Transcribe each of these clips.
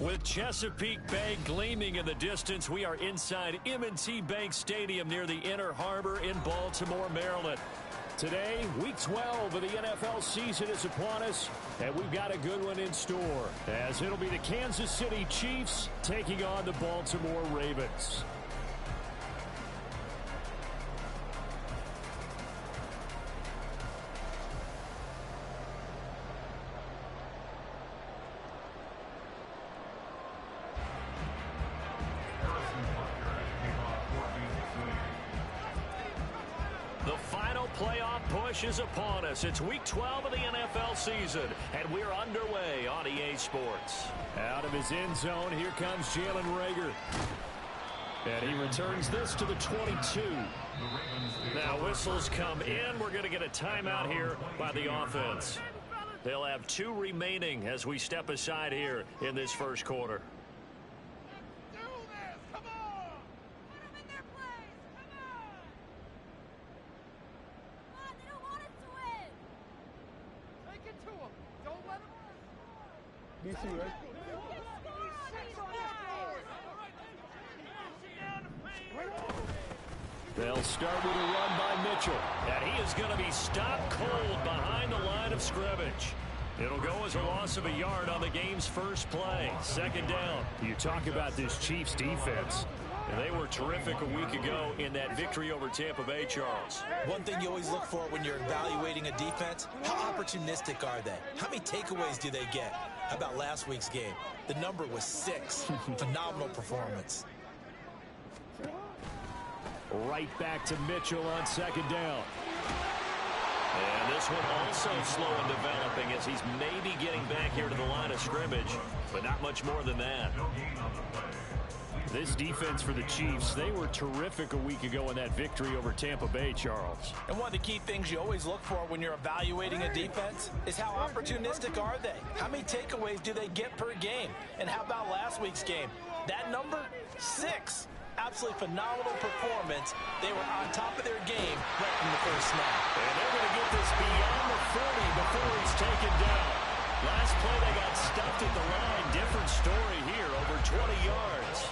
With Chesapeake Bay gleaming in the distance, we are inside M&T Bank Stadium near the Inner Harbor in Baltimore, Maryland. Today, Week 12 of the NFL season is upon us, and we've got a good one in store, as it'll be the Kansas City Chiefs taking on the Baltimore Ravens. The final playoff push is upon us. It's Week 12 of the NFL season, and we're underway on EA Sports. Out of his end zone, here comes Jalen Reagor. And he returns this to the 22. Now whistles come in. We're going to get a timeout here by the offense. They'll have 2 remaining as we step aside here in this first quarter. They'll start with a run by Mitchell, and he is going to be stopped cold behind the line of scrimmage. It'll go as a loss of a yard on the game's first play. Second down. You talk about this Chiefs defense. And they were terrific a week ago in that victory over Tampa Bay, Charles. One thing you always look for when you're evaluating a defense, how opportunistic are they? How many takeaways do they get? How about last week's game? The number was 6. Phenomenal performance. Right back to Mitchell on second down. And this one also slow in developing as he's maybe getting back here to the line of scrimmage, but not much more than that. This defense for the Chiefs, they were terrific a week ago in that victory over Tampa Bay, Charles. And one of the key things you always look for when you're evaluating a defense is how opportunistic are they? How many takeaways do they get per game? And how about last week's game? That number, 6. Absolutely phenomenal performance. They were on top of their game right from the first snap. And they're going to get this beyond the 40 before he's taken down. Last play, they got stuffed at the line. Different story here, over 20 yards.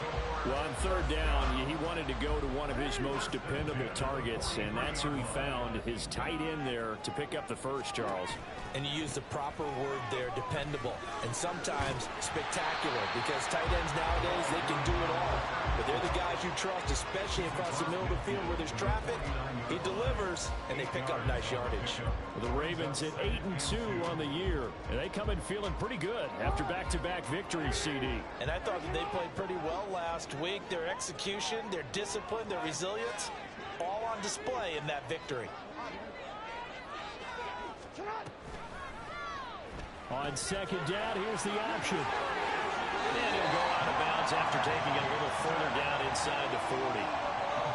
Well, on third down, he wanted to go to one of his most dependable targets, and that's who he found, his tight end there, to pick up the first, Charles. And you use the proper word there, dependable, and sometimes spectacular, because tight ends nowadays, they can do it all. But they're the guys you trust, especially across the middle of the field where there's traffic. He delivers, and they pick up nice yardage. Well, the Ravens at 8-2 on the year, and they come in feeling pretty good after back-to-back victories, CD. And I thought that they played pretty well last week. Their execution, their discipline, their resilience, all on display in that victory. On second down, here's the option. And he'll go out of bounds after taking it a little further down inside the 40.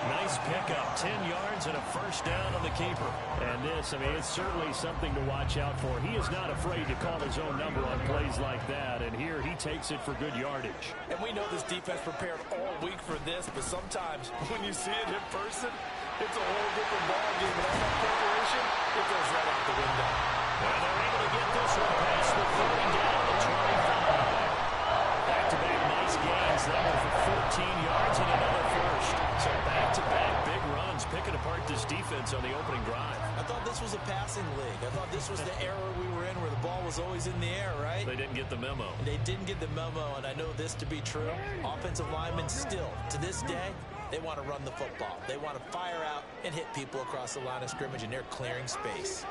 Nice pickup, 10 yards and a first down on the keeper. And this, I mean, it's certainly something to watch out for. He is not afraid to call his own number on plays like that, and here he takes it for good yardage. And we know this defense prepared all week for this, but sometimes when you see it in person, it's a whole different ballgame. And all that preparation, it goes right out the window. And they're able to get this one past the 30 down to 25. Back-to-back nice gains there for 14 yards and another first. So back-to-back big runs picking apart this defense on the opening drive. I thought this was a passing league. I thought this was the era we were in where the ball was always in the air, right? They didn't get the memo. They didn't get the memo, and I know this to be true. Offensive linemen still, to this day, they want to run the football. They want to fire out and hit people across the line of scrimmage, and they're clearing space.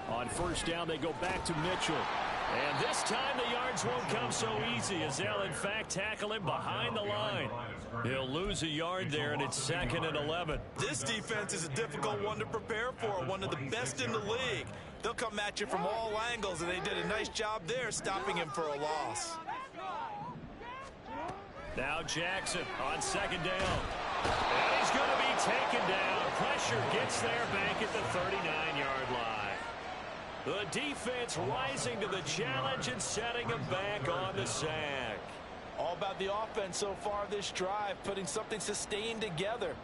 On first down, they go back to Mitchell. And this time the yards won't come so easy as they'll, in fact, tackle him behind the line. He'll lose a yard there, and it's 2nd and 11. This defense is a difficult one to prepare for, one of the best in the league. They'll come at you from all angles, and they did a nice job there stopping him for a loss. Now Jackson on second down. And he's going to be taken down. Pressure gets there back at the 39-yard line. The defense rising to the challenge and setting him back on the sack. All about the offense so far this drive, putting something sustained together.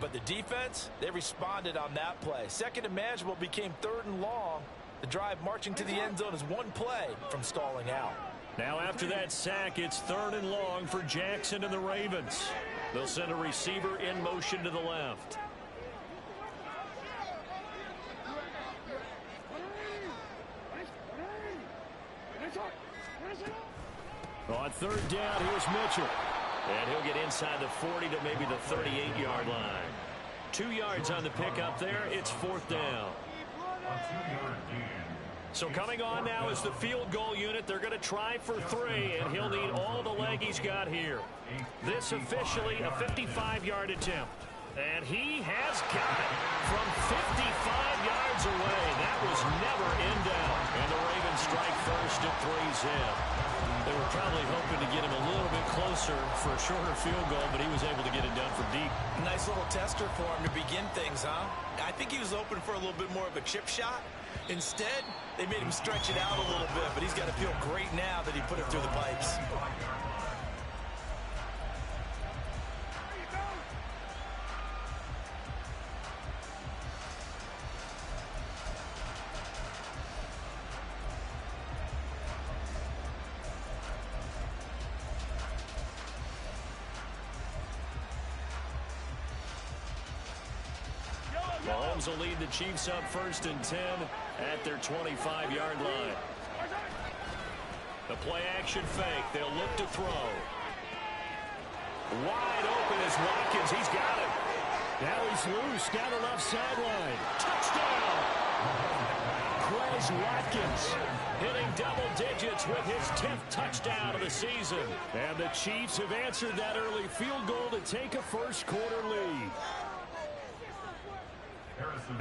But the defense, they responded on that play. Second and manageable became 3rd and long. The drive marching to the end zone is one play from stalling out. Now after that sack, it's 3rd and long for Jackson and the Ravens. They'll send a receiver in motion to the left. On 3rd down, here's Mitchell. And he'll get inside the 40 to maybe the 38-yard line. 2 yards on the pickup there. It's 4th down. So coming on now is the field goal unit. They're going to try for 3, and he'll need all the leg he's got here. This officially a 55-yard attempt. And he has got it from 55 yards away. That was never in doubt. And the Ravens strike first at 3 zip. They were probably hoping to get him a little bit closer for a shorter field goal, but he was able to get it done from deep. Nice little tester for him to begin things, huh? I think he was open for a little bit more of a chip shot. Instead, they made him stretch it out a little bit, but he's got to feel great now that he put it through the pipes. Mahomes will lead the Chiefs up 1st and 10 at their 25-yard line. The play-action fake. They'll look to throw. Wide open is Watkins. He's got it. Now he's loose down the left sideline. Touchdown! Quez Watkins hitting double digits with his 10th touchdown of the season. And the Chiefs have answered that early field goal to take a first-quarter lead.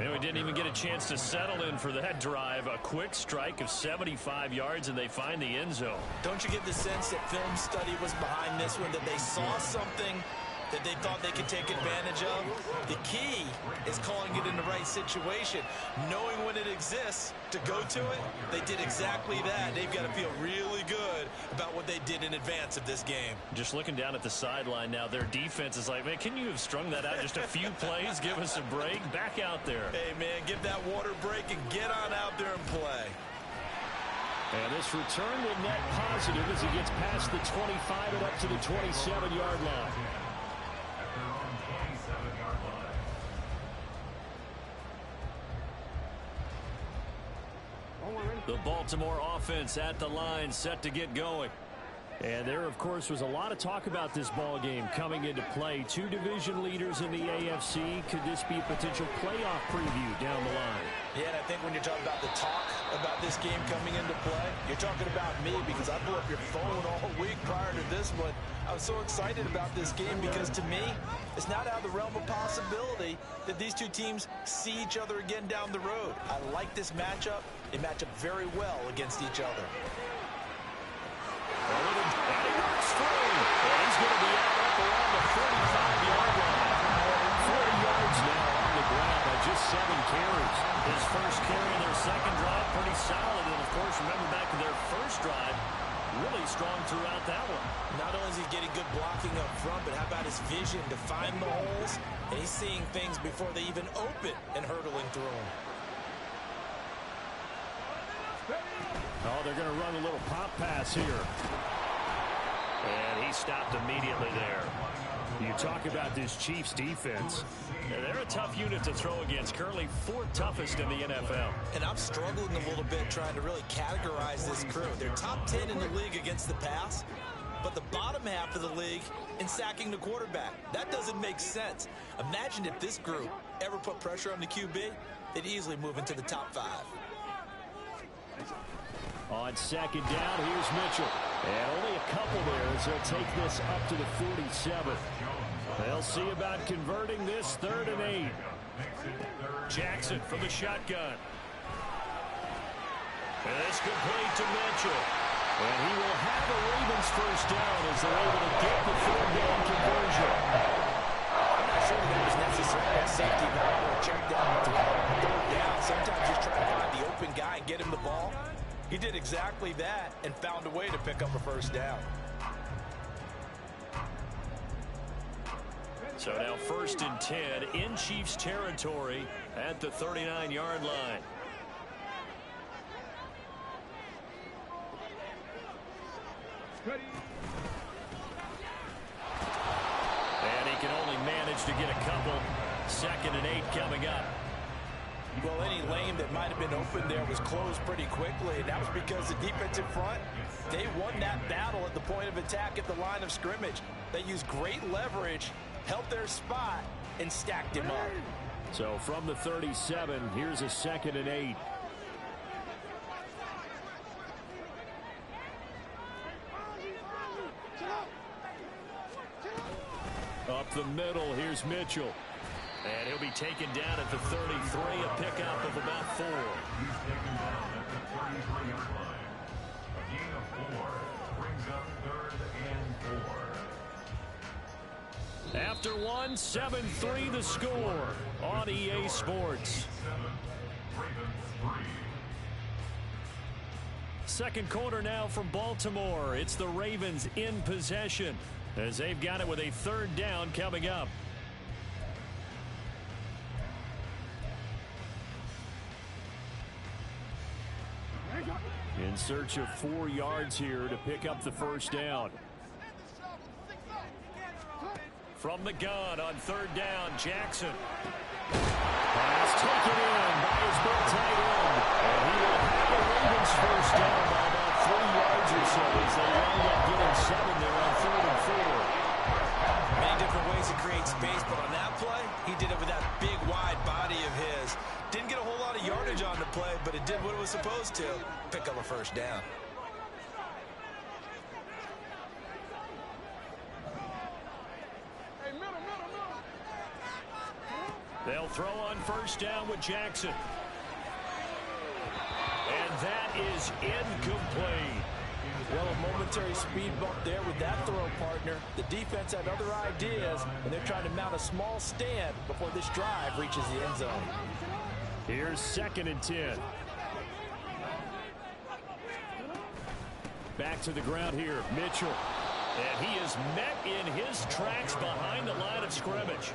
And we didn't even get a chance to settle in for that drive. A quick strike of 75 yards, and they find the end zone. Don't you get the sense that film study was behind this one, that they saw something that they thought they could take advantage of? The key is calling it in the right situation, knowing when it exists to go to it. They did exactly that. They've got to feel really good about what they did in advance of this game. Just looking down at the sideline now, their defense is like, man, can you have strung that out just a few plays? Give us a break. Back out there. Hey, man, give that water break and get on out there and play. And this return will net positive as he gets past the 25 and up to the 27-yard line. The Baltimore offense at the line, set to get going. And there, of course, was a lot of talk about this ball game coming into play. 2 division leaders in the AFC. Could this be a potential playoff preview down the line? Yeah, and I think when you're talking about the talk about this game coming into play, you're talking about me because I blew up your phone all week prior to this one. I was so excited about this game because, to me, it's not out of the realm of possibility that these two teams see each other again down the road. I like this matchup. They match up very well against each other. And he works free. And he's going to be out up around the 45-yard line. 40 yards now on the ground by just 7 carries. His first carry in their second drive, pretty solid. And, of course, remember back to their first drive, really strong throughout that one. Not only is he getting good blocking up front, but how about his vision to find the holes? And he's seeing things before they even open and hurdling through them. Oh, they're going to run a little pop pass here. And he stopped immediately there. You talk about this Chiefs defense. They're a tough unit to throw against. Currently 4th toughest in the NFL. And I'm struggling a little bit trying to really categorize this crew. They're top 10 in the league against the pass, but the bottom half of the league in sacking the quarterback. That doesn't make sense. Imagine if this group ever put pressure on the QB, they'd easily move into the top 5. On second down, here's Mitchell. And only a couple there as they'll take this up to the 47. They'll see about converting this 3rd and 8. Jackson from the shotgun. And it's complete to Mitchell. And he will have the Ravens first down as they're able to get the 3rd down conversion. I'm not sure that was necessarily a safety valve or a check down to 3rd down. Sometimes just try to find the open guy and get him the ball. He did exactly that and found a way to pick up a first down. So now 1st and 10 in Chiefs territory at the 39-yard line. And he can only manage to get a couple. 2nd and 8 coming up. Well, any lane that might have been open there was closed pretty quickly, and that was because the defensive front, they won that battle at the point of attack at the line of scrimmage. They used great leverage, held their spot, and stacked him up. So from the 37, here's a 2nd and 8. Up the middle, here's Mitchell. And he'll be taken down at the 33, a pickup of about 4. After one, 7-3 the score on EA Sports. Second quarter now from Baltimore. It's the Ravens in possession as they've got it with a 3rd down coming up. In search of 4 yards here to pick up the 1st down. From the gun on 3rd down, Jackson. Pass taken in by his big tight end. And he will have the Ravens 1st down by about 3 yards or so as they wind up getting 7 there on 3rd and 4. Many different ways to create space, but on that play, he did it with that big, wide body of his. Didn't get a whole lot of yardage on the play, but it did what it was supposed to. Pick up a 1st down. They'll throw on 1st down with Jackson. And that is incomplete. Well, a momentary speed bump there with that throw, partner. The defense had other ideas, and they're trying to mount a small stand before this drive reaches the end zone. Here's 2nd and 10. Back to the ground here, Mitchell. And he is met in his tracks behind the line of scrimmage.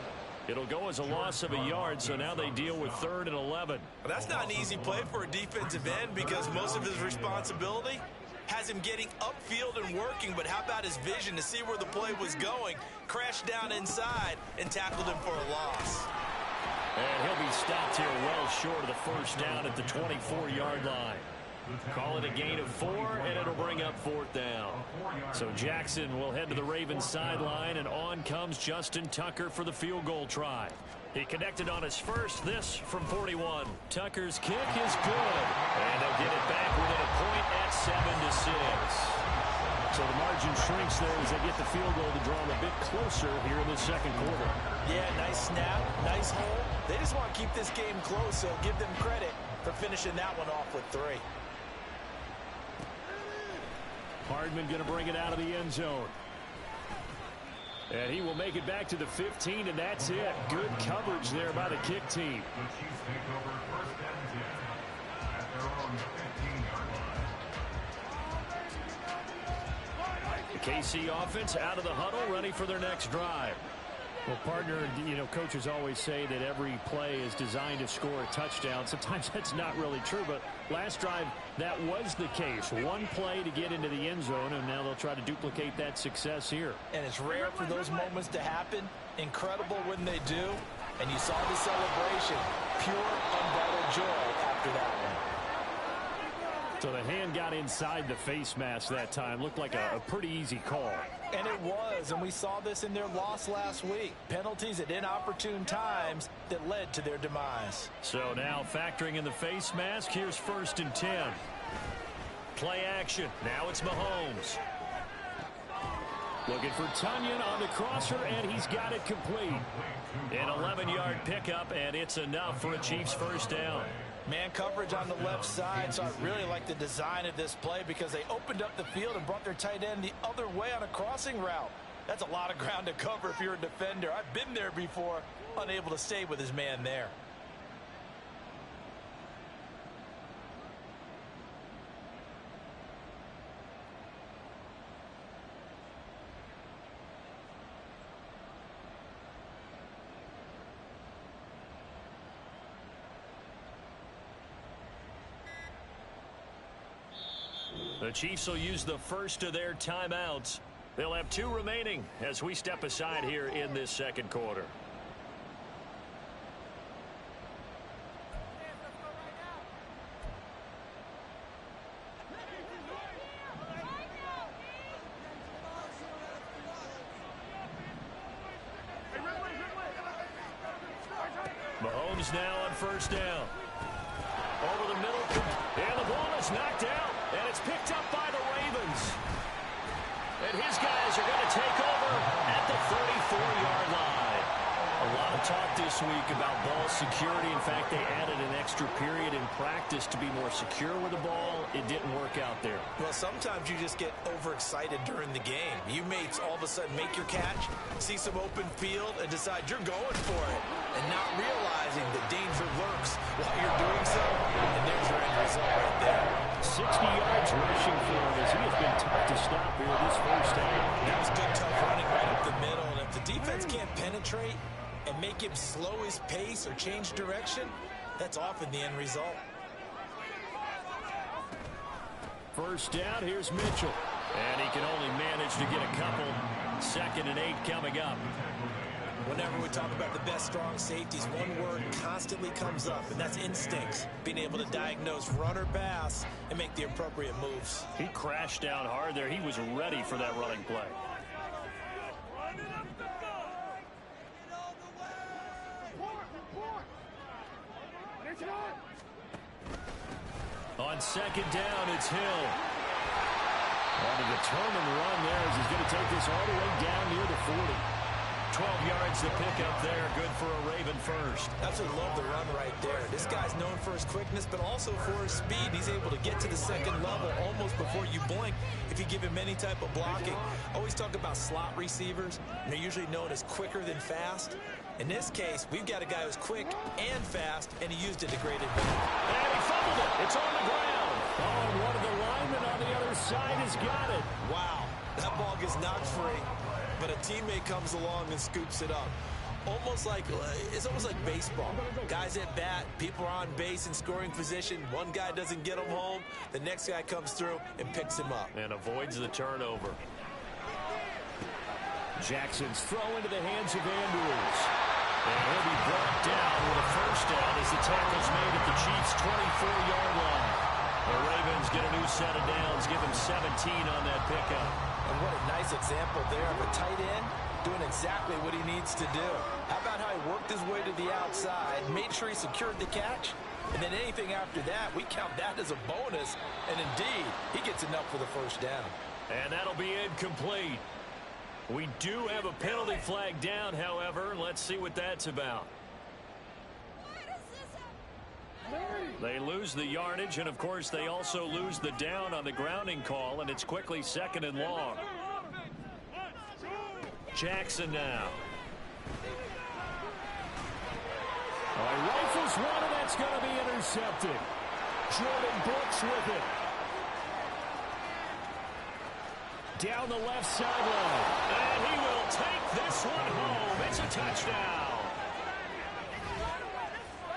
It'll go as a loss of a yard, so now they deal with 3rd and 11. Well, that's not an easy play for a defensive end because most of his responsibility has him getting upfield and working, but how about his vision to see where the play was going, crashed down inside, and tackled him for a loss. And he'll be stopped here well short of the 1st down at the 24-yard line. Call it a gain of 4, and it'll bring up 4th down. So Jackson will head to the Ravens sideline, and on comes Justin Tucker for the field goal try. He connected on his first, this from 41. Tucker's kick is good, and they'll get it back within a point at 7-6. So the margin shrinks there as they get the field goal to draw them a bit closer here in the 2nd quarter. Yeah, nice snap, nice hole. They just want to keep this game close, so give them credit for finishing that one off with 3. Hardman going to bring it out of the end zone. And he will make it back to the 15, and that's it. Good coverage there by the kick team. The KC offense out of the huddle, ready for their next drive. Well, partner, you know, coaches always say that every play is designed to score a touchdown. Sometimes that's not really true, but last drive, that was the case. One play to get into the end zone, and now they'll try to duplicate that success here. And it's rare for those moments to happen. Incredible when they do. And you saw the celebration. Pure, unbridled joy after that one. So the hand got inside the face mask that time. Looked like a pretty easy call. And it was, and we saw this in their loss last week. Penalties at inopportune times that led to their demise. So now factoring in the face mask, here's 1st and 10. Play action. Now it's Mahomes. Looking for Tunyon on the crosser, and he's got it complete. An 11-yard pickup, and it's enough for a Chiefs 1st down. Man coverage on the left side, so I really like the design of this play because they opened up the field and brought their tight end the other way on a crossing route. That's a lot of ground to cover if you're a defender. I've been there before, unable to stay with his man there. The The Chiefs will use the first of their timeouts. They'll have 2 remaining as we step aside here in this second quarter. Mahomes now on first down. Over the middle, and the ball is knocked out, and it's picked up by the Ravens. And his guys are going to take over at the 34-yard line. A lot of talk this week about ball security. In fact, they added an extra period in practice to be more secure with the ball. It didn't work out there. Well, sometimes you just get overexcited during the game. You may all of a sudden make your catch, see some open field, and decide you're going for it, and not realizing the danger lurks while you're doing so. And there's your end result right there. 60 yards rushing for him as he has been tough to stop here this first half. That was good, tough running right up the middle. And if the defense can't penetrate and make him slow his pace or change direction, that's often the end result. First down, here's Mitchell. And he can only manage to get a couple. 2nd and 8 coming up. Whenever we talk about the best strong safeties, one word constantly comes up, and that's instincts. Being able to diagnose run or pass and make the appropriate moves. He crashed down hard there. He was ready for that running play. On 2nd down, it's Hill. On a determined run there as he's going to take this all the way down near the 40. 12 yards to pick up there. Good for a Raven first. Absolutely love the run right there. This guy's known for his quickness, but also for his speed. He's able to get to the 2nd level almost before you blink if you give him any type of blocking. Always talk about slot receivers, and they're usually known as quicker than fast. In this case, we've got a guy who's quick and fast, and he used it to great advantage. And he fumbled it. It's on the ground. Oh, and one of the linemen on the other side has got it. Wow, that ball gets knocked free, but a teammate comes along and scoops it up. It's almost like baseball. Guys at bat, people are on base in scoring position. One guy doesn't get him home. The next guy comes through and picks him up. And avoids the turnover. Jackson's throw into the hands of Andrews. And he'll be brought down with a first down as the tackle's made at the Chiefs' 24-yard line. The Ravens get a new set of downs, give him 17 on that pickup. And what a nice example there of a tight end doing exactly what he needs to do. How about how he worked his way to the outside, made sure he secured the catch, and then anything after that, we count that as a bonus. And indeed, he gets enough for the first down. And that'll be incomplete. We do have a penalty flag down, however. Let's see what that's about. They lose the yardage, and of course they also lose the down on the grounding call, and it's quickly 2nd and long. Jackson now. He rifles one, and that's going to be intercepted. Jordan Brooks with it. Down the left sideline. And he will take this one home. It's a touchdown.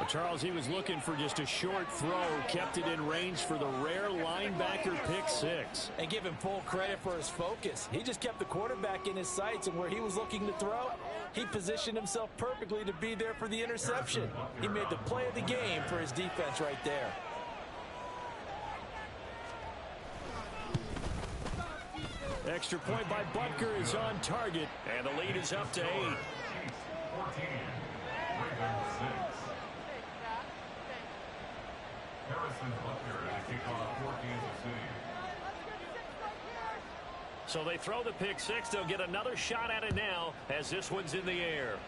Well, Charles, he was looking for just a short throw. Kept it in range for the rare linebacker pick 6. And give him full credit for his focus. He just kept the quarterback in his sights, and where he was looking to throw, he positioned himself perfectly to be there for the interception. He made the play of the game for his defense right there. Extra point by Butker is on target, and the lead is up to 8. So they throw the pick 6. They'll get another shot at it now as this one's in the air.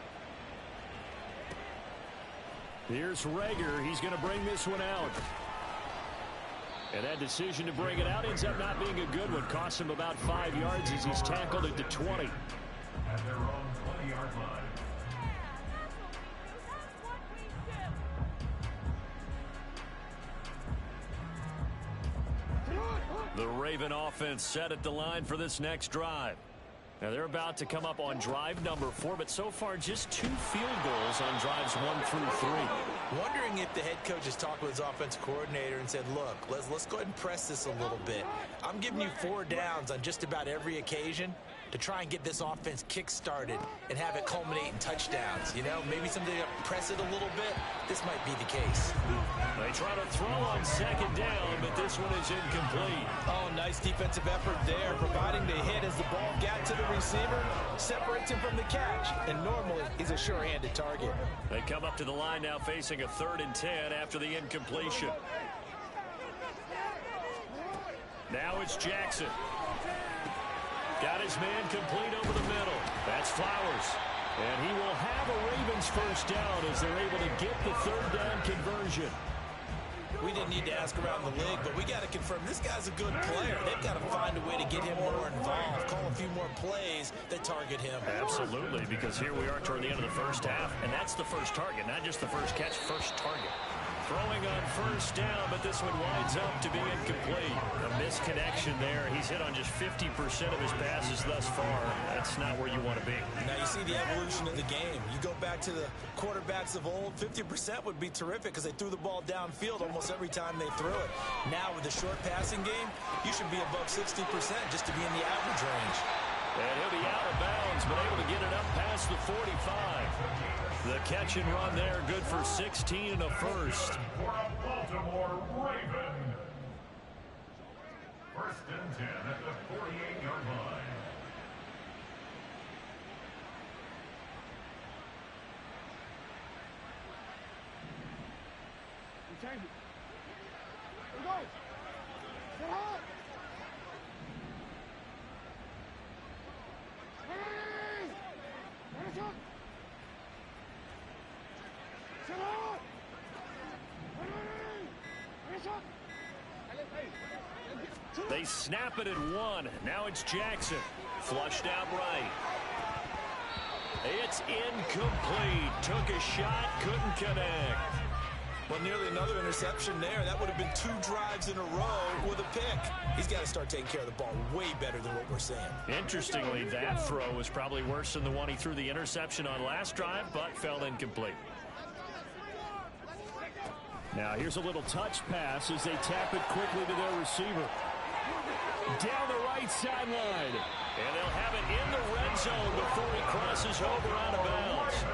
Here's Rager. He's going to bring this one out. And that decision to bring it out ends up not being a good one. Costs him about 5 yards as he's tackled at the 20. At their own 20-yard line. The Raven offense set at the line for this next drive. Now they're about to come up on drive number 4, but so far just 2 field goals on drives 1 through 3. Wondering if the head coach has talked with his offensive coordinator and said, look, let's go ahead and press this a little bit. I'm giving you 4 downs on just about every occasion to try and get this offense kick-started and have it culminate in touchdowns. You know, maybe something to press it a little bit. This might be the case. They try to throw on 2nd down, but this one is incomplete. Oh, nice defensive effort there, providing the hit as the ball got to the receiver, separates him from the catch, and normally he's a sure-handed target. They come up to the line now facing a 3rd and 10 after the incompletion. Now it's Jackson. Got his man complete over the middle. That's Flowers. And he will have a Ravens first down as they're able to get the 3rd down conversion. We didn't need to ask around the league, but we got to confirm this guy's a good player. They've got to find a way to get him more involved, call a few more plays that target him. Absolutely, because here we are toward the end of the first half, and that's the first target, not just the first catch, first target. Throwing on 1st down, but this one winds up to be incomplete. A misconnection there. He's hit on just 50% of his passes thus far. That's not where you want to be. Now you see the evolution of the game. You go back to the quarterbacks of old, 50% would be terrific because they threw the ball downfield almost every time they threw it. Now with the short passing game, you should be above 60% just to be in the average range. And he'll be out of bounds, but able to get it up past the 45. The catch and run there, good for 16 and a first. For a Baltimore Raven. 1st and 10 at the 48-yard line. Change it. Here we go. Sit hard. Hey! Finish up. Sit hard. Finish up. They snap it at 1. Now it's Jackson. Flushed out right. It's incomplete. Took a shot, couldn't connect. Well, nearly another interception there. That would have been 2 drives in a row with a pick. He's got to start taking care of the ball way better than what we're seeing. Interestingly, that throw was probably worse than the one he threw the interception on last drive, but fell incomplete. Now here's a little touch pass as they tap it quickly to their receiver. Down the right sideline. And they'll have it in the red zone before he crosses over out of bounds.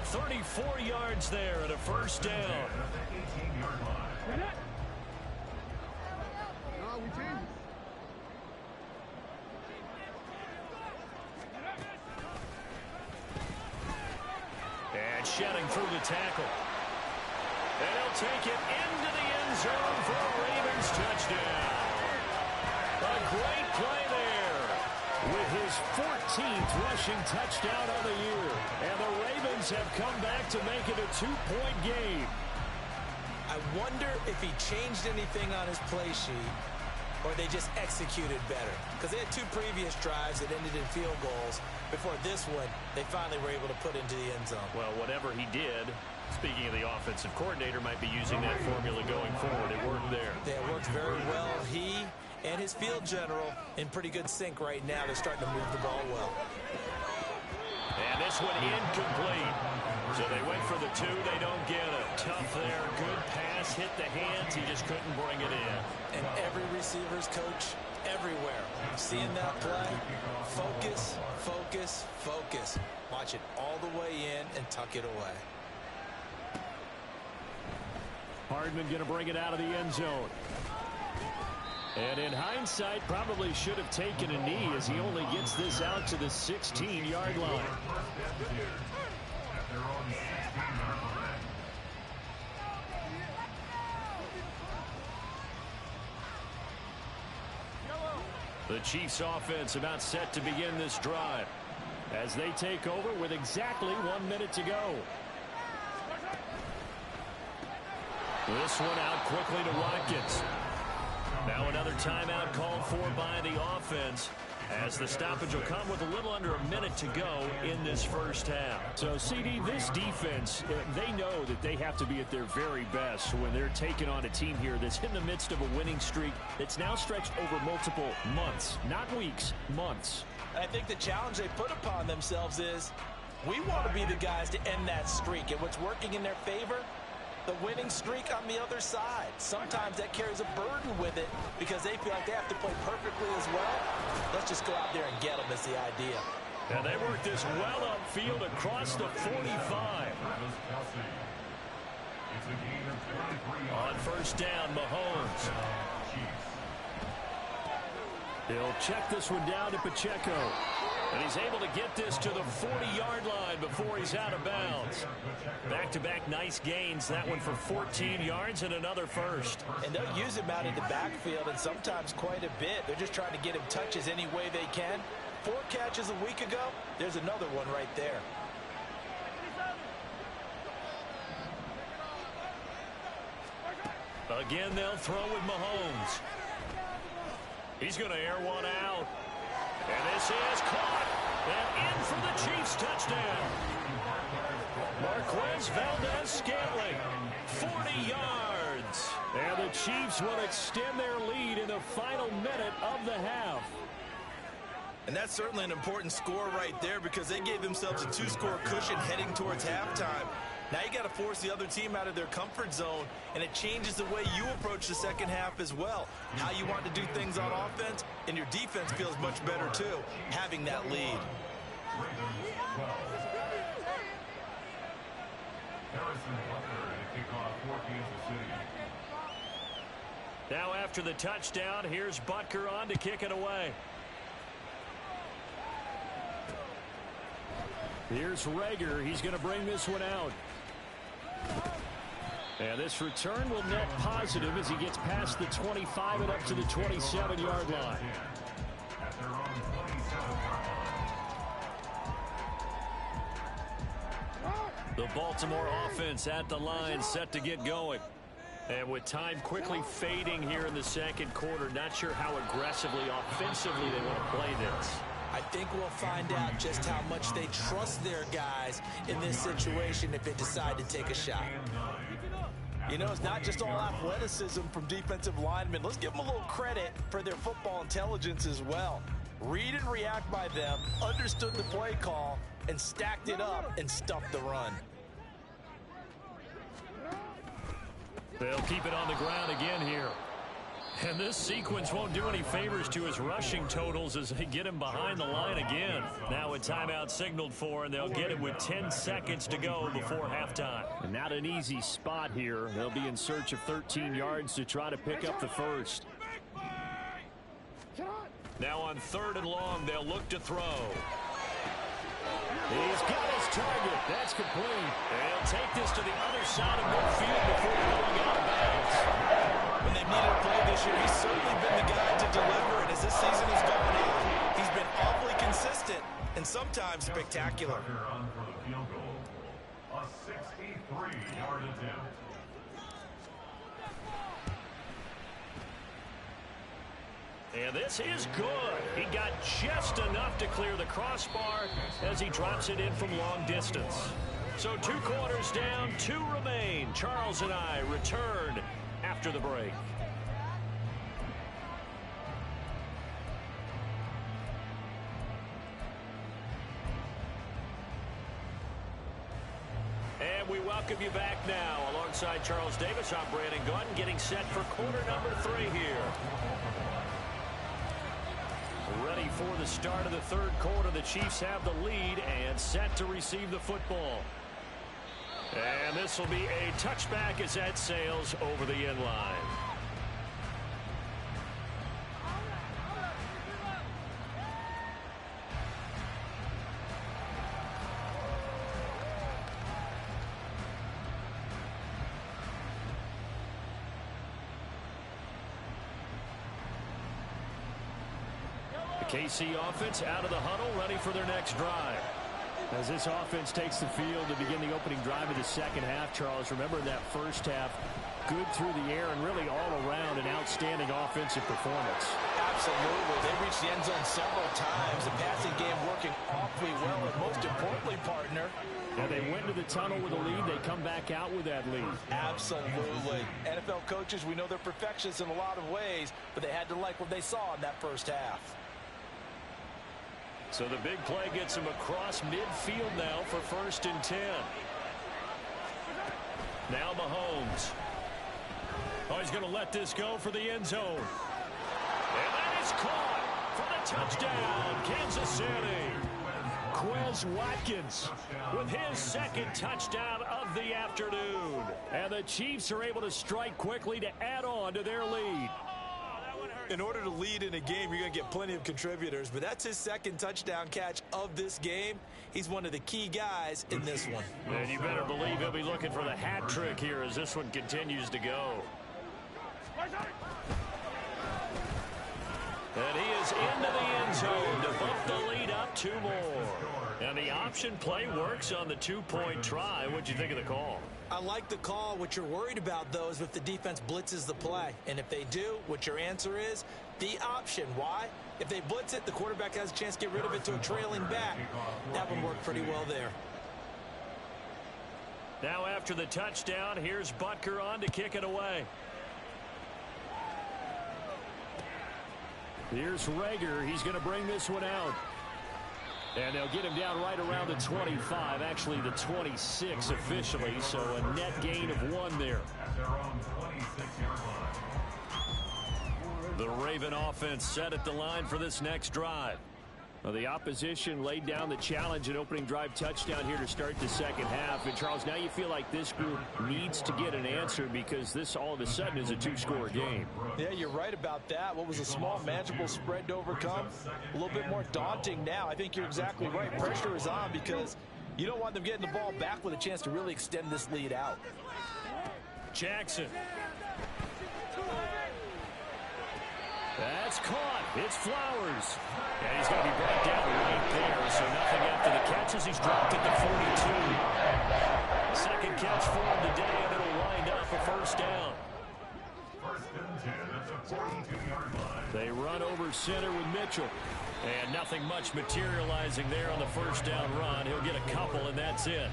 34 yards there and a first down. And shedding through the tackle. And he'll take it into the end zone for a Ravens touchdown. A great play there with his 14th rushing touchdown of the year. And the Ravens have come back to make it a 2-point game. I wonder if he changed anything on his play sheet or they just executed better. Because they had 2 previous drives that ended in field goals. Before this one, they finally were able to put into the end zone. Well, whatever he did, speaking of the offensive coordinator, might be using that formula going forward. It worked there. Yeah, it worked very well. He and his field general in pretty good sync right now. They're starting to move the ball well. And this one incomplete. So they went for the 2. They don't get it. Tough there. Good pass. Hit the hands. He just couldn't bring it in. And every receiver's coach everywhere. Seeing that play, focus, focus, focus. Watch it all the way in and tuck it away. Hardman going to bring it out of the end zone. And in hindsight, probably should have taken a knee as he only gets this out to the 16-yard line. The Chiefs offense about set to begin this drive as they take over with exactly 1 minute to go. This one out quickly to Watkins. Now another timeout called for by the offense. as the stoppage will come with a little under a minute to go in this first half. So, CD, this defense, they know that they have to be at their very best when they're taking on a team here that's in the midst of a winning streak that's now stretched over multiple months, not weeks, months. And I think the challenge they put upon themselves is we want to be the guys to end that streak. And what's working in their favor? The winning streak on the other side. Sometimes that carries a burden with it because they feel like they have to play perfectly as well. Let's just go out there and get them is the idea. And they work this well upfield across the 45. On first down, Mahomes. He'll check this one down to Pacheco. And he's able to get this to the 40-yard line before he's out of bounds. Back-to-back nice gains. That one for 14 yards and another first. And they'll use him out in the backfield and sometimes quite a bit. They're just trying to get him touches any way they can. 4 catches a week ago. There's another one right there. Again, they'll throw with Mahomes. He's going to air one out. And this is caught. And in for the Chiefs touchdown. Marquez Valdez-Scantling, 40 yards. And the Chiefs will extend their lead in the final minute of the half. And that's certainly an important score right there because they gave themselves a 2-score cushion heading towards halftime. Now you got to force the other team out of their comfort zone, and it changes the way you approach the second half as well. How you want to do things on offense, and your defense feels much better too, having that lead. Now after the touchdown, here's Butker on to kick it away. Here's Rager. He's going to bring this one out. And this return will net positive as he gets past the 25 and up to the 27-yard line. The Baltimore offense at the line, set to get going. And with time quickly fading here in the second quarter, not sure how aggressively, offensively they want to play this. I think we'll find out just how much they trust their guys in this situation if they decide to take a shot. You know, it's not just all athleticism from defensive linemen. Let's give them a little credit for their football intelligence as well. Read and react by them, understood the play call, and stacked it up and stuffed the run. They'll keep it on the ground again here. And this sequence won't do any favors to his rushing totals as they get him behind the line again. Now a timeout signaled for, and they'll get it with 10 seconds to go before halftime. And not an easy spot here. They'll be in search of 13 yards to try to pick up the first. Now on 3rd and long, they'll look to throw. He's got his target. That's complete. And he'll take this to the other side of midfield before going out of bounds. When they've needed a play this year, he's certainly been the guy to deliver. And as this season has gone on, he's been awfully consistent and sometimes spectacular. A 63-yard attempt. And this is good. He got just enough to clear the crossbar as he drops it in from long distance. So 2 quarters down, 2 remain. Charles and I return after the break. And we welcome you back now. Alongside Charles Davis, I'm Brandon Gunn, getting set for quarter number 3 here. Ready for the start of the 3rd quarter. The Chiefs have the lead and set to receive the football. And this will be a touchback as that sails over the end line. The KC offense out of the huddle, ready for their next drive. As this offense takes the field to begin the opening drive of the second half, Charles, remember in that first half, good through the air and really all around an outstanding offensive performance. Absolutely. They reached the end zone several times. The passing game working awfully well, and most importantly, partner, and they went to the tunnel with a lead. They come back out with that lead. Absolutely. NFL coaches, we know they're perfectionists in a lot of ways, but they had to like what they saw in that first half. So the big play gets him across midfield now for 1st and 10. Now Mahomes. Oh, he's going to let this go for the end zone. And that is caught for the touchdown, Kansas City. Quez Watkins with his 2nd touchdown of the afternoon. And the Chiefs are able to strike quickly to add on to their lead. In order to lead in a game, you're going to get plenty of contributors, but that's his 2nd touchdown catch of this game. He's one of the key guys in this one. And you better believe he'll be looking for the hat trick here as this one continues to go. And he is into the end zone to bump the lead up 2 more. And the option play works on the 2-point try. What'd you think of the call? I like the call. What you're worried about, though, is if the defense blitzes the play. And if they do, what your answer is, the option. Why? If they blitz it, the quarterback has a chance to get rid of it to a trailing back. That one worked pretty well there. Now after the touchdown, here's Butker on to kick it away. Here's Rager. He's going to bring this one out. And they'll get him down right around the 25, actually the 26 officially, so a net gain of 1 there. The Raven offense set at the line for this next drive. Well, the opposition laid down the challenge and opening drive touchdown here to start the 2nd half. And, Charles, now you feel like this group needs to get an answer because this all of a sudden is a 2-score game. Yeah, you're right about that. What was a small, manageable spread to overcome? A little bit more daunting now. I think you're exactly right. Pressure is on because you don't want them getting the ball back with a chance to really extend this lead out. Jackson. That's caught. It's Flowers. And he's going to be brought down right there, so nothing after the catches. He's dropped at the 42. 2nd catch for him today, and it'll wind up a 1st down. 1st and 10 at the 42-yard line. They run over center with Mitchell. And nothing much materializing there on the 1st down run. He'll get a couple, and that's it.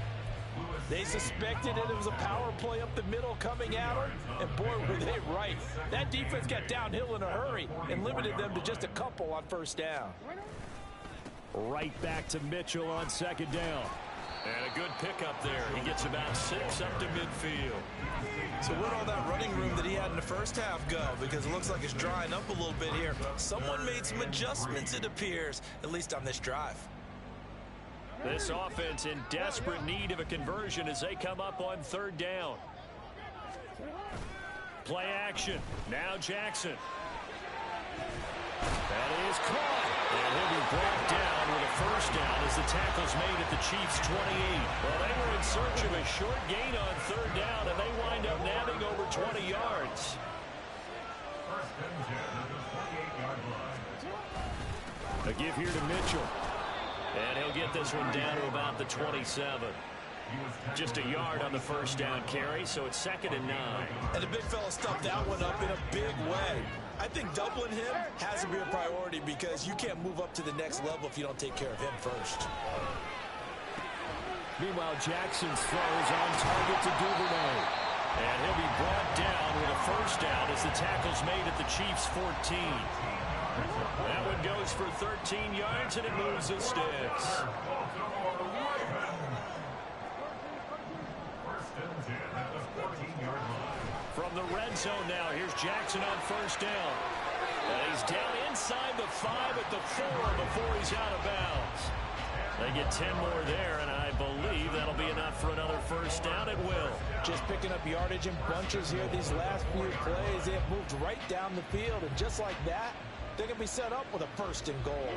They suspected it was a power play up the middle coming at them, and boy, were they right. That defense got downhill in a hurry and limited them to just a couple on 1st down. Right back to Mitchell on 2nd down. And a good pickup there. He gets about 6 up to midfield. So where'd all that running room that he had in the first half go? Because it looks like it's drying up a little bit here. Someone made some adjustments, it appears, at least on this drive. This offense in desperate need of a conversion as they come up on 3rd down. Play action. Now Jackson. That is caught. And he'll be brought down with a 1st down as the tackle's made at the Chiefs' 28. Well, they were in search of a short gain on 3rd down, and they wind up nabbing over 20 yards. 1st and 10 at the 28-yard line. A give here to Mitchell. And he'll get this one down to about the 27. Just a yard on the 1st down carry, so it's 2nd and 9. And the big fella stuffed that one up in a big way. I think doubling him has to be a priority because you can't move up to the next level if you don't take care of him first. Meanwhile, Jackson's throw is on target to Duvernay. And he'll be brought down with a 1st down as the tackle's made at the Chiefs' 14. That one goes for 13 yards, and it moves the sticks. From the red zone now, here's Jackson on 1st down. And he's down inside the 5 at the 4 before he's out of bounds. They get 10 more there, and I believe that'll be enough for another 1st down. It will. Just picking up yardage in bunches here these last few plays. They have moved right down the field, and just like that, they're going to be set up with a 1st and goal.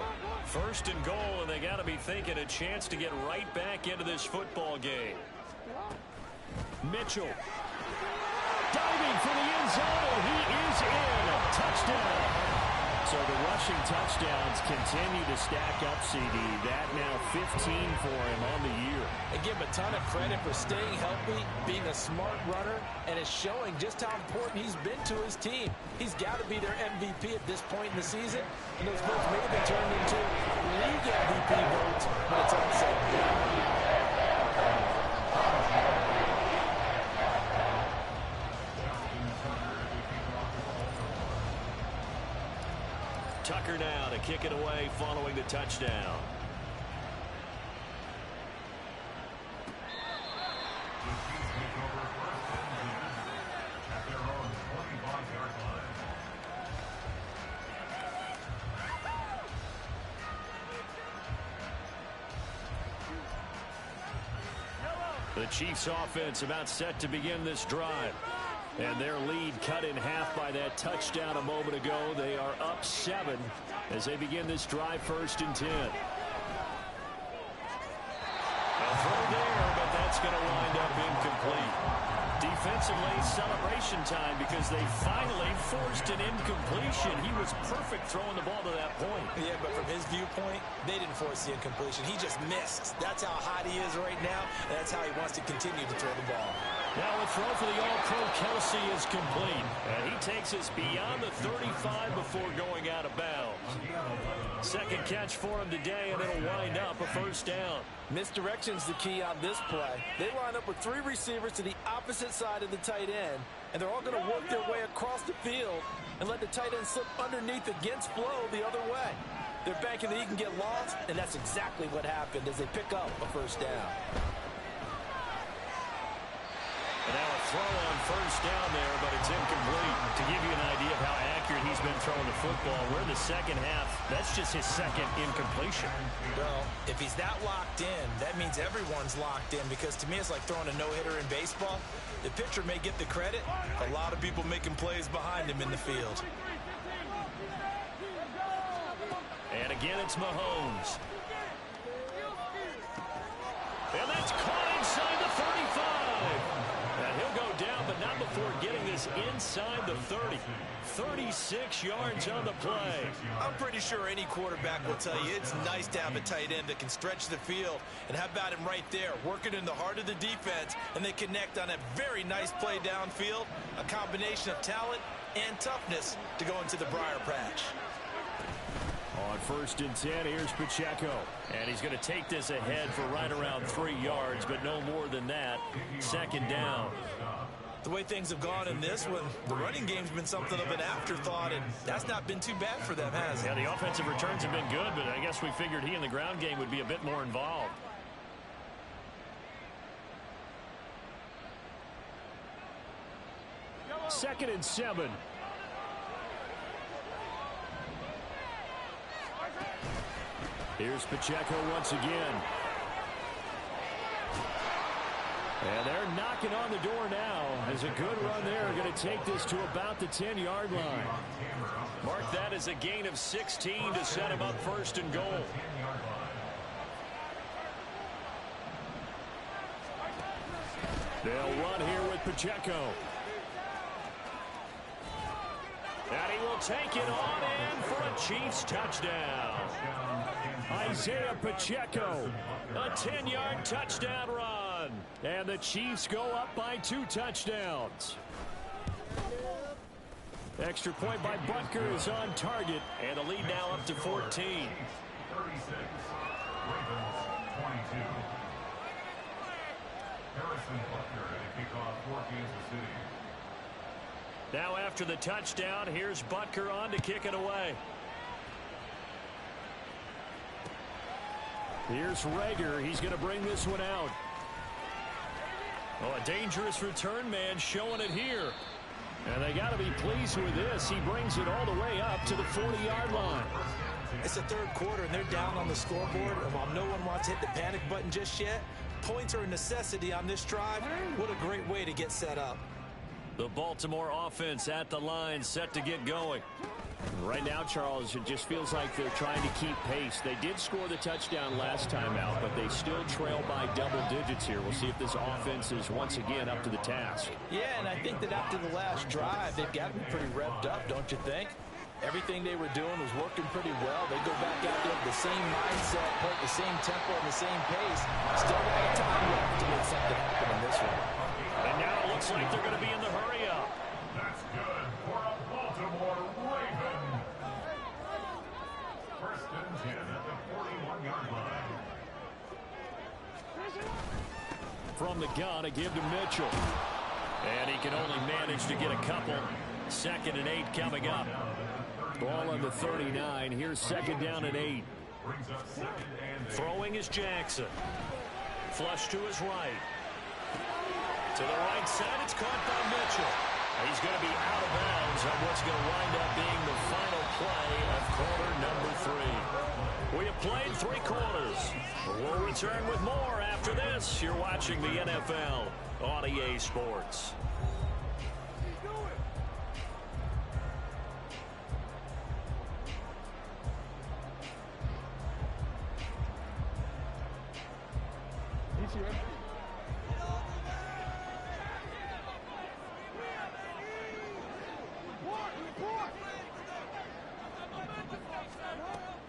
1st and goal, and they got to be thinking a chance to get right back into this football game. Mitchell. Diving for the end zone, and he is in. Touchdown. So the rushing touchdowns continue to stack up, CD. That now 15 for him on the year. And give him a ton of credit for staying healthy, being a smart runner, and it's showing just how important he's been to his team. He's got to be their MVP at this point in the season, and those votes may have been turned into league MVP votes when it's all said and done. Tucker now to kick it away following the touchdown. At their own 25-yard line. The Chiefs offense about set to begin this drive. And their lead cut in half by that touchdown a moment ago. They are up 7 as they begin this drive, 1st and 10. A throw there, but that's going to wind up incomplete. Defensively, celebration time because they finally forced an incompletion. He was perfect throwing the ball to that point. Yeah, but from his viewpoint, they didn't force the incompletion. He just missed. That's how hot he is right now, and that's how he wants to continue to throw the ball. Now a throw for the All-Pro Kelsey is complete. And he takes us beyond the 35 before going out of bounds. Second catch for him today, and it'll wind up a 1st down. Misdirection's the key on this play. They line up with 3 receivers to the opposite side of the tight end, and they're all going to work their way across the field and let the tight end slip underneath against flow the other way. They're banking that he can get lost, and that's exactly what happened as they pick up a 1st down. And now a throw on 1st down there, but it's incomplete. To give you an idea of how accurate he's been throwing the football, we're in the second half. That's just his 2nd incompletion. Well, if he's that locked in, that means everyone's locked in, because to me it's like throwing a no-hitter in baseball. The pitcher may get the credit. A lot of people making plays behind him in the field. And again, it's Mahomes. And that's caught inside the 35. And he'll go down, but not before getting this inside the 30. 36 yards on the play. I'm pretty sure any quarterback will tell you it's nice to have a tight end that can stretch the field. And how about him right there, working in the heart of the defense, and they connect on a very nice play downfield. A combination of talent and toughness to go into the briar patch. On 1st and 10, here's Pacheco. And he's going to take this ahead for right around 3 yards, but no more than that. 2nd down. The way things have gone in this one, the running game's been something of an afterthought, and that's not been too bad for them, has it? Yeah, the offensive returns have been good, but I guess we figured he in the ground game would be a bit more involved. Second and 7. Here's Pacheco once again. And they're knocking on the door now. As a good run there, going to take this to about the 10-yard line. Mark that as a gain of 16 to set him up 1st and goal. They'll run here with Pacheco. And he will take it on in for a Chiefs touchdown. Isaiah Pacheco, a 10-yard touchdown run. And the Chiefs go up by 2 touchdowns. Extra point by Butker is on target, and the lead now up to 14. 36, Ravens 22. Harrison Butker to kick off for Kansas City. Now after the touchdown, here's Butker on to kick it away. Here's Rager. He's going to bring this one out. Oh, a dangerous return man showing it here. And they got to be pleased with this. He brings it all the way up to the 40-yard line. It's the 3rd quarter, and they're down on the scoreboard. And while no one wants to hit the panic button just yet, points are a necessity on this drive. What a great way to get set up. The Baltimore offense at the line, set to get going. Right now, Charles, it just feels like they're trying to keep pace. They did score the touchdown last time out, but they still trail by double digits here. We'll see if this offense is once again up to the task. Yeah, and I think that after the last drive, they've gotten pretty revved up, don't you think? Everything they were doing was working pretty well. They go back out there with the same mindset, play at the same tempo and the same pace. Still got time left to make something happen in this one. And now it looks like they're going to be in the hurry-up. That's good for a Baltimore Raven. First and 10 at the 41-yard line. From the gun, a give to Mitchell. And he can only manage to get a couple. 2nd and 8 coming up. Ball on the 39. Here's 2nd down and 8. Throwing is Jackson. Flush to his right. To the right side, it's caught by Mitchell. He's going to be out of bounds on what's going to wind up being the final play of quarter number 3. We have played 3 quarters. We'll return with more after this. You're watching the NFL on EA Sports.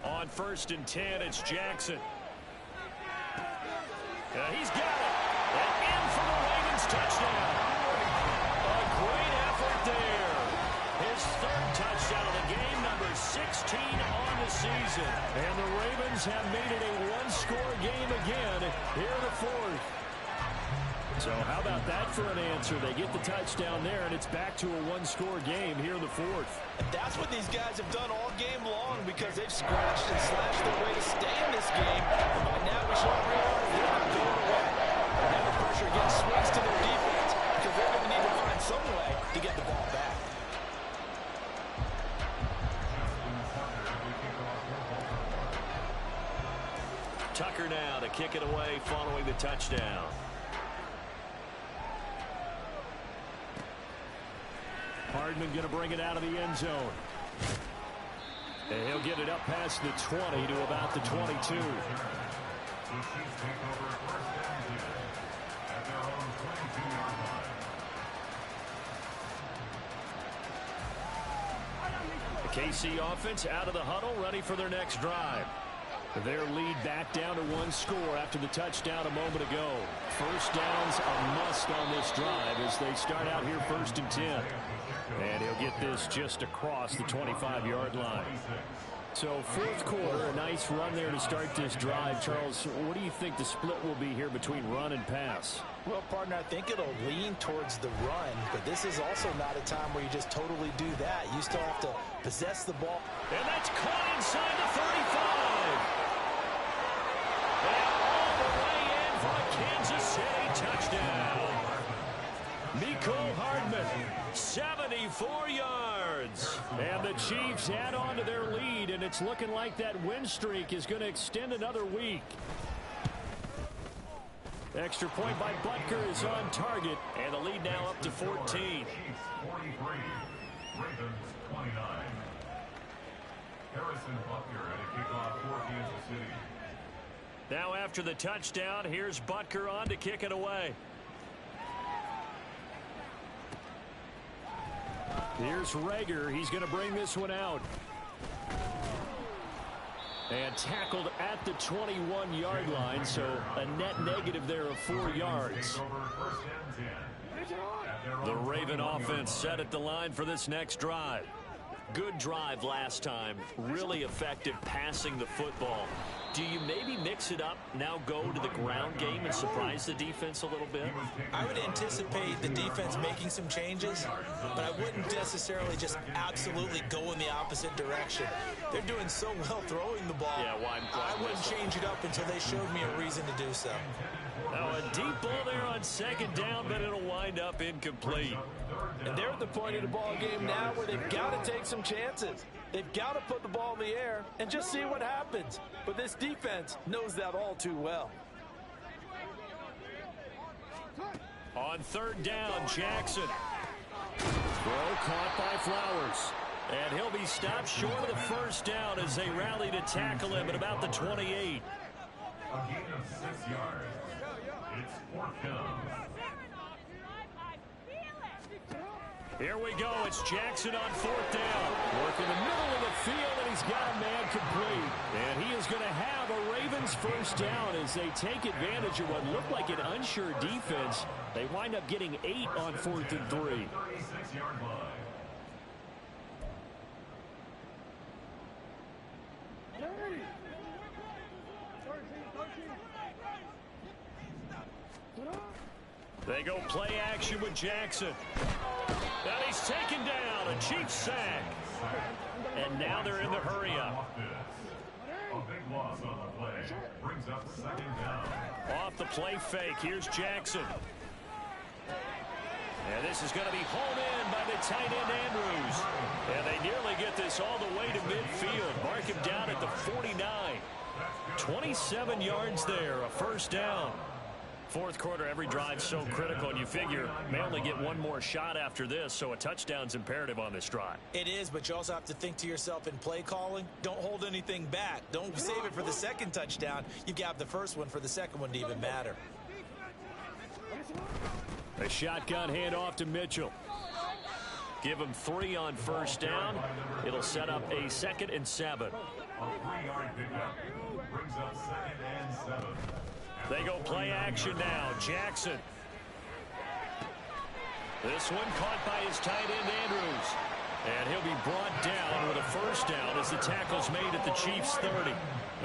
On 1st and 10, it's Jackson. He's got it. And in for the Ravens touchdown. A great effort there. His 3rd touchdown of the game, number 16 on the season. And the Ravens have made it a 1-score game again here in the 4th. So how about that for an answer? They get the touchdown there, and it's back to a 1-score game here in the 4th. And that's what these guys have done all game long because they've scratched and slashed their way to stay in this game. And by now we should realize they're not going away. Now the pressure again swings to their defense because they're going to need to find some way to get the ball back. Tucker now to kick it away following the touchdown. Hardman going to bring it out of the end zone. And he'll get it up past the 20 to about the 22. The KC offense out of the huddle, ready for their next drive. Their lead back down to 1 score after the touchdown a moment ago. First down's a must on this drive as they start out here 1st and 10. And he'll get this just across the 25-yard line. So 4th quarter, a nice run there to start this drive. Charles, what do you think the split will be here between run and pass? Well, partner, I think it'll lean towards the run, but this is also not a time where you just totally do that. You still have to possess the ball. And that's caught inside the 35. And all the way in for a Kansas City touchdown. Mecole Hardman, 74 yards. And the Chiefs add on to their lead, and it's looking like that win streak is going to extend another week. Extra point by Butker is on target, and the lead now up to 14. Chiefs 43, Ravens 29. Harrison Butker at a kickoff for Kansas City. Now after the touchdown, here's Butker on to kick it away. Here's Rager. He's going to bring this one out. And tackled at the 21-yard line, so a net negative there of 4 yards. The Raven offense set at the line for this next drive. Good drive last time. Really effective passing the football. Do you maybe mix it up, now go to the ground game and surprise the defense a little bit? I would anticipate the defense making some changes, but I wouldn't necessarily just absolutely go in the opposite direction. They're doing so well throwing the ball. Yeah, why I wouldn't change it up until they showed me a reason to do so. Now a deep ball there on 2nd down, but it'll wind up incomplete. And they're at the point of the ball game now where they've got to take some chances. They've got to put the ball in the air and just see what happens. But this defense knows that all too well. On 3rd down, Jackson. Throw caught by Flowers. And he'll be stopped short of the 1st down as they rally to tackle him at about the 28. A gain of 6 yards. It's 4th down. Here we go. It's Jackson on fourth down. Working the middle of the field, and he's got a man complete. And he is going to have a Ravens first down as they take advantage of what looked like an unsure defense. They wind up getting 8 on 4th and 3. 36-yard line. They go play action with Jackson. And he's taken down. A Chiefs sack. And now they're in the hurry-up. A big loss on the play. Brings up second down. Off the play fake. Here's Jackson. And this is going to be hauled in by the tight end Andrews. And they nearly get this all the way to midfield. Mark him down at the 49. 27 yards there. A first down. Fourth quarter, every drive so critical, and you figure may only get one more shot after this, so a touchdown's imperative on this drive. It is, but you also have to think to yourself in play calling, don't hold anything back. Don't save it for the second touchdown. You've got the first one for the second one to even matter. A shotgun handoff to Mitchell. Give him 3 on first down. It'll set up a 2nd and 7. A 3-yard pickup. Brings up 2nd and 7. They go play action now. Jackson. This one caught by his tight end Andrews. And he'll be brought down with a first down as the tackle's made at the Chiefs' 30.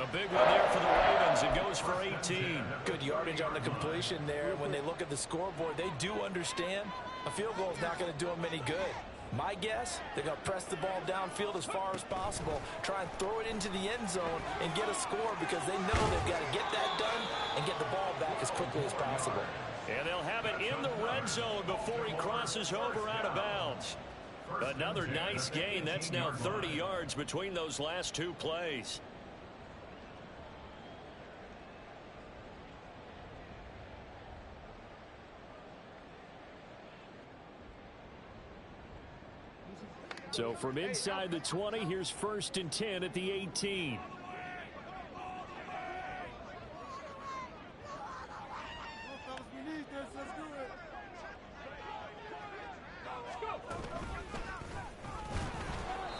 A big one there for the Ravens. It goes for 18. Good yardage on the completion there. When they look at the scoreboard, they do understand a field goal is not going to do them any good. My guess, they're going to press the ball downfield as far as possible, try and throw it into the end zone and get a score because they know they've got to get that done and get the ball back as quickly as possible. And they'll have it in the red zone before he crosses over out of bounds. Another nice gain. That's now 30 yards between those last 2 plays. So from inside the 20, here's 1st and 10 at the 18.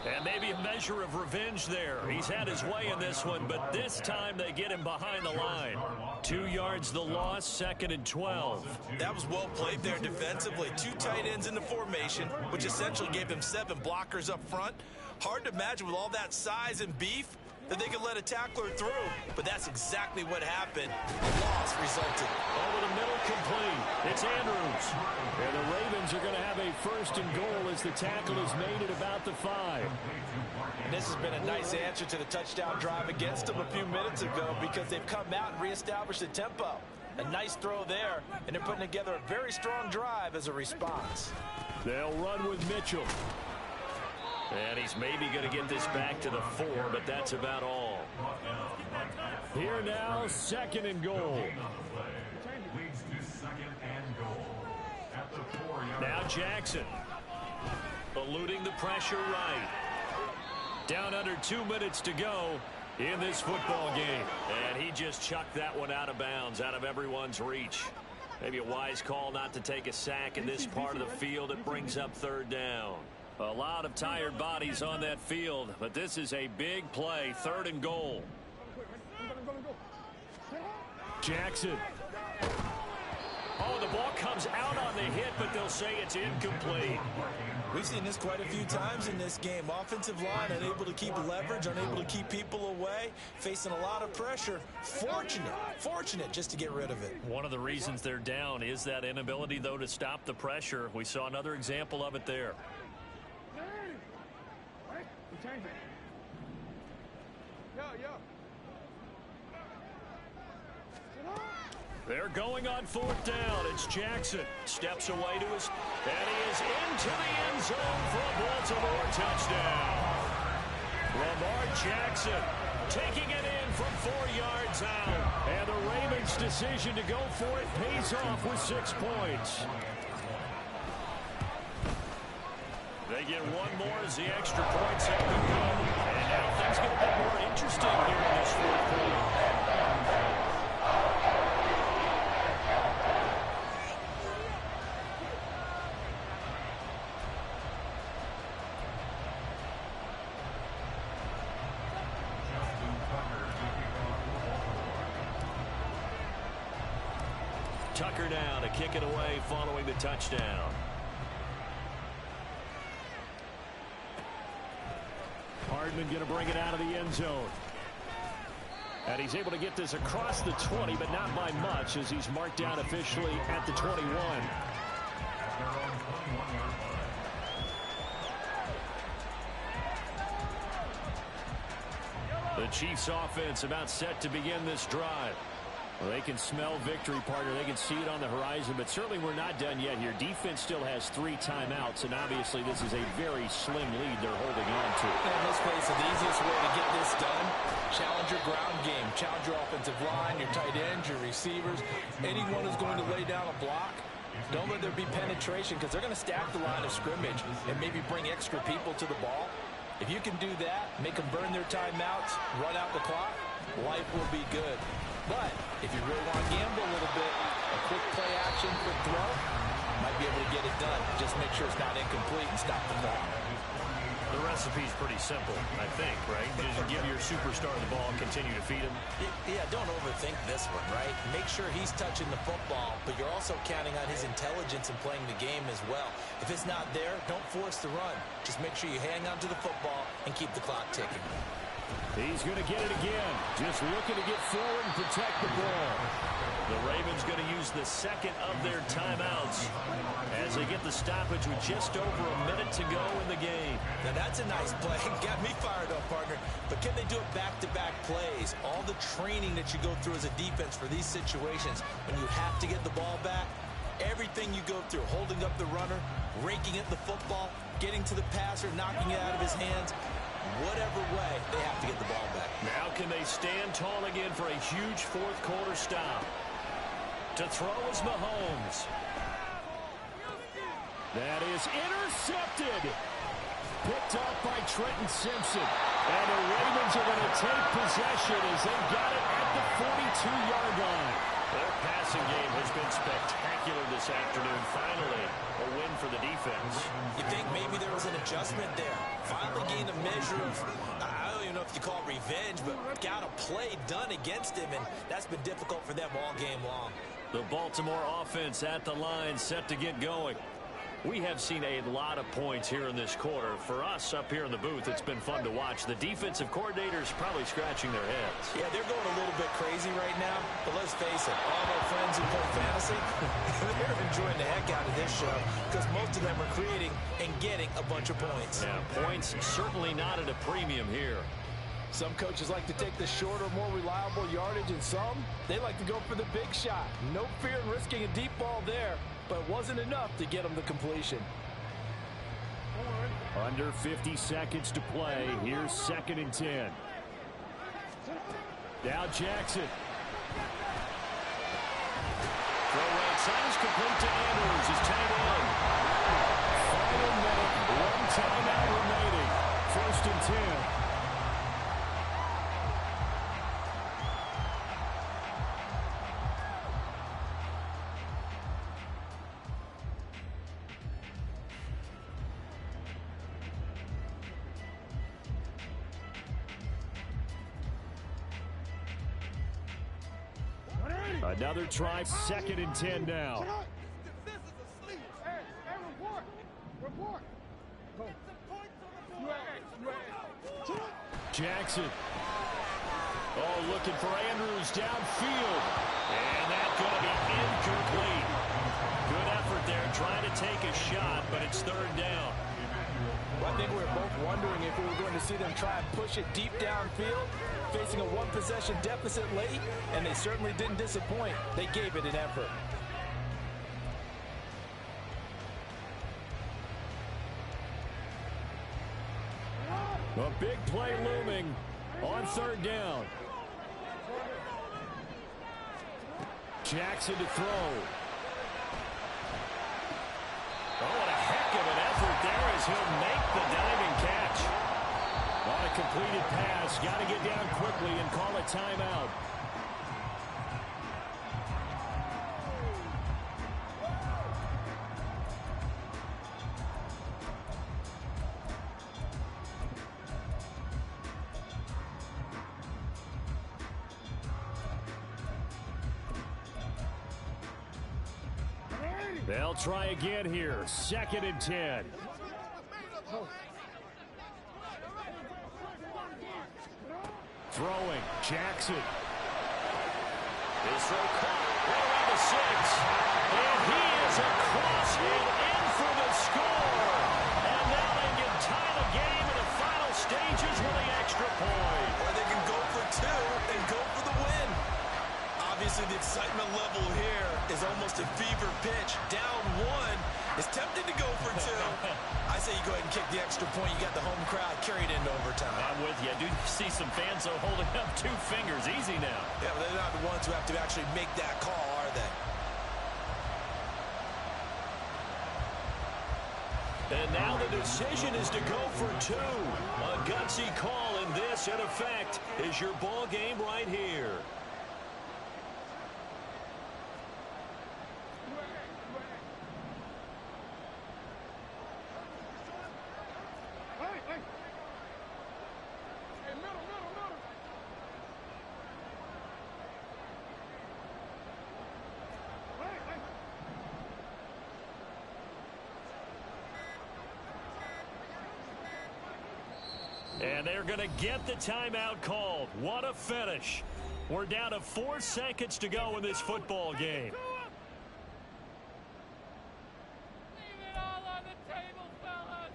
And maybe a measure of revenge there. He's had his way in this one, but this time they get him behind the line. 2 yards the loss, 2nd and 12. That was well played there defensively. 2 tight ends in the formation, which essentially gave them 7 blockers up front. Hard to imagine with all that size and beef that they could let a tackler through, but that's exactly what happened. The loss resulted. Over the middle, complete. It's Andrews. And the Ravens are going to have a 1st and goal as the tackle is made at about the 5. And this has been a nice answer to the touchdown drive against them a few minutes ago because they've come out and reestablished the tempo. A nice throw there, and they're putting together a very strong drive as a response. They'll run with Mitchell. And he's maybe going to get this back to the 4, but that's about all. Here now, 2nd and goal. Leads to 2nd and goal. At the 4-yard line. Now Jackson. Eluding the pressure right. Down under 2 minutes to go in this football game. And he just chucked that one out of bounds, out of everyone's reach. Maybe a wise call not to take a sack in this part of the field. It brings up 3rd down. A lot of tired bodies on that field, but this is a big play. 3rd and goal. Jackson. Oh, the ball comes out on the hit, but they'll say it's incomplete. We've seen this quite a few times in this game. Offensive line unable to keep leverage, unable to keep people away, facing a lot of pressure. Fortunate just to get rid of it. One of the reasons they're down is that inability, though, to stop the pressure. We saw another example of it there. They're going on 4th down. It's Jackson. Steps away to his... And he is into the end zone for a Baltimore touchdown. Lamar Jackson taking it in from 4 yards out. And the Ravens' decision to go for it pays off with 6 points. They get one more as the extra points have to go. And now things get a bit more interesting here in this 4th quarter. Tucker now to kick it away following the touchdown. Hardman going to bring it out of the end zone. And he's able to get this across the 20, but not by much, as he's marked down officially at the 21. The Chiefs offense about set to begin this drive. Well, they can smell victory, partner. They can see it on the horizon, but certainly we're not done yet here. Defense still has 3 timeouts, and obviously this is a very slim lead they're holding on to. And let's face it, the easiest way to get this done, challenge your ground game. Challenge your offensive line, your tight ends, your receivers. Anyone who's going to lay down a block, don't let there be penetration, because they're going to stack the line of scrimmage and maybe bring extra people to the ball. If you can do that, make them burn their timeouts, run out the clock, life will be good. But if you really want to gamble a little bit, a quick play action, quick throw, might be able to get it done. Just make sure it's not incomplete and stop the clock. The recipe's pretty simple, I think, right? Just give your superstar the ball and continue to feed him. Yeah, don't overthink this one, right? Make sure he's touching the football, but you're also counting on his intelligence in playing the game as well. If it's not there, don't force the run. Just make sure you hang on to the football and keep the clock ticking. He's going to get it again. Just looking to get forward and protect the ball. The Ravens going to use the second of their timeouts as they get the stoppage with just over a minute to go in the game. Now that's a nice play. Got me fired up, partner. But can they do it back-to-back plays? All the training that you go through as a defense for these situations, when you have to get the ball back, everything you go through, holding up the runner, raking at the football, getting to the passer, knocking it out of his hands, whatever way, they have to get the ball back. Now can they stand tall again for a huge fourth quarter stop? To throw is Mahomes. That is intercepted. Picked up by Trenton Simpson. And the Ravens are going to take possession as they got it at the 42-yard line. Their passing game has been spectacular this afternoon. Finally, a win for the defense. You think maybe there was an adjustment there? Finally gained a measure of, I don't even know if you call it revenge, but got a play done against him, and that's been difficult for them all game long. The Baltimore offense at the line, set to get going. We have seen a lot of points here in this quarter. For us up here in the booth, it's been fun to watch. The defensive coordinators probably scratching their heads. Yeah, they're going a little bit crazy right now, but let's face it, all their friends who play fantasy, they're enjoying the heck out of this show because most of them are creating and getting a bunch of points. Yeah, points certainly not at a premium here. Some coaches like to take the shorter, more reliable yardage, and some, they like to go for the big shot. No fear in risking a deep ball there, but it wasn't enough to get them the completion. Under 50 seconds to play. Here's 2nd and 10. Now Jackson. Throw right side is complete to Andrews. His tight end. Final minute. 1 timeout remaining. 1st and 10. Another try, 2nd and 10 now. Hey, report. Go. Jackson. Oh, looking for Andrews downfield. And that's going to be incomplete. Good effort there, trying to take a shot, but it's 3rd down. Well, I think we were both wondering if we were going to see them try and push it deep downfield, facing a one-possession deficit late, and they certainly didn't disappoint. They gave it an effort. A big play looming on 3rd down. Jackson to throw. Oh, what a heck of an effort there as he'll make the diving catch. On a completed pass, got to get down quickly and call a timeout. They'll try again here. 2nd and 10. Throwing. Jackson. His throw caught right around the 6. And he is across and in for the score. And now they can tie the game in the final stages with the extra point. Or they can go for 2 and go for the win. Obviously, the excitement level here is almost a fever pitch. Down 1 is tempted to go for 2. I say you go ahead and kick the extra point. You got the home crowd carried into overtime. I'm with you. I do see some fans holding up 2 fingers. Easy now. Yeah, but they're not the ones who have to actually make that call, are they? And now the decision is to go for 2. A gutsy call, and this, in effect, is your ball game right here. And they're going to get the timeout called. What a finish. We're down to 4 seconds to go in this football game. Leave it all on the table, fellas.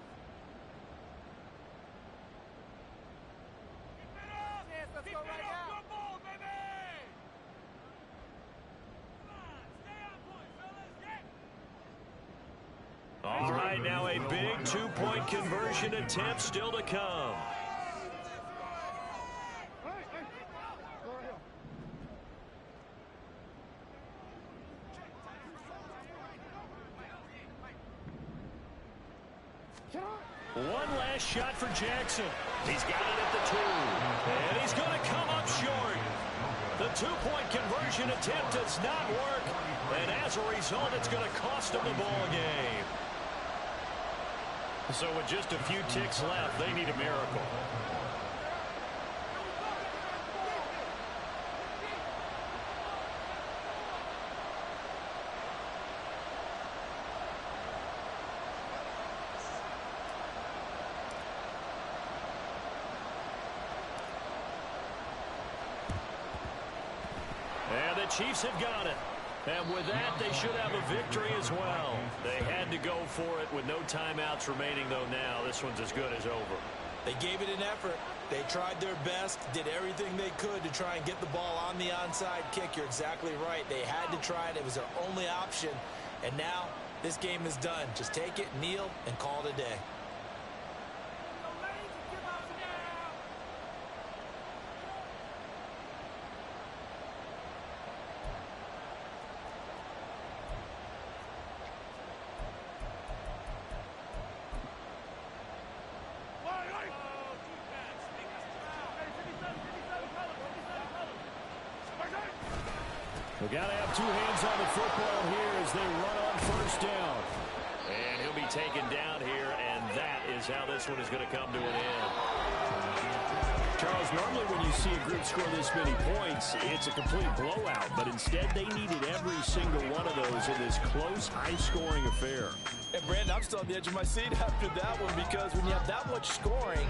Let's go right now. Good ball, baby. Come on, stay on point, fellas. Get. All right, now a big 2-point conversion attempt still to come. One last shot for Jackson. He's got it at the 2. And he's going to come up short. The 2-point conversion attempt does not work. And as a result, it's going to cost him the ball game. So with just a few ticks left, they need a miracle. And the Chiefs have got it. And with that, they should have a victory as well. They had to go for it with no timeouts remaining, though now this one's as good as over. They gave it an effort. They tried their best, did everything they could to try and get the ball on the onside kick. You're exactly right. They had to try it. It was their only option. And now this game is done. Just take it, kneel, and call it a day. We got to have 2 hands on the football here as they run on 1st down. And he'll be taken down here, and that is how this one is going to come to an end. Charles, normally when you see a group score this many points, it's a complete blowout. But instead, they needed every single one of those in this close, high-scoring affair. And, Brandon, I'm still on the edge of my seat after that one because when you have that much scoring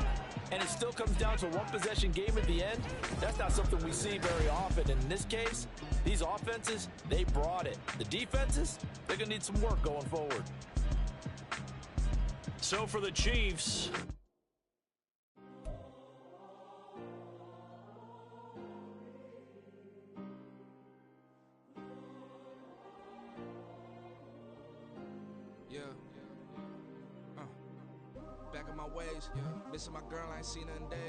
and it still comes down to a one-possession game at the end, that's not something we see very often. And in this case, these offenses, they brought it. The defenses, they're going to need some work going forward. So for the Chiefs, Back in my ways, missing my girl, I ain't seen her in days.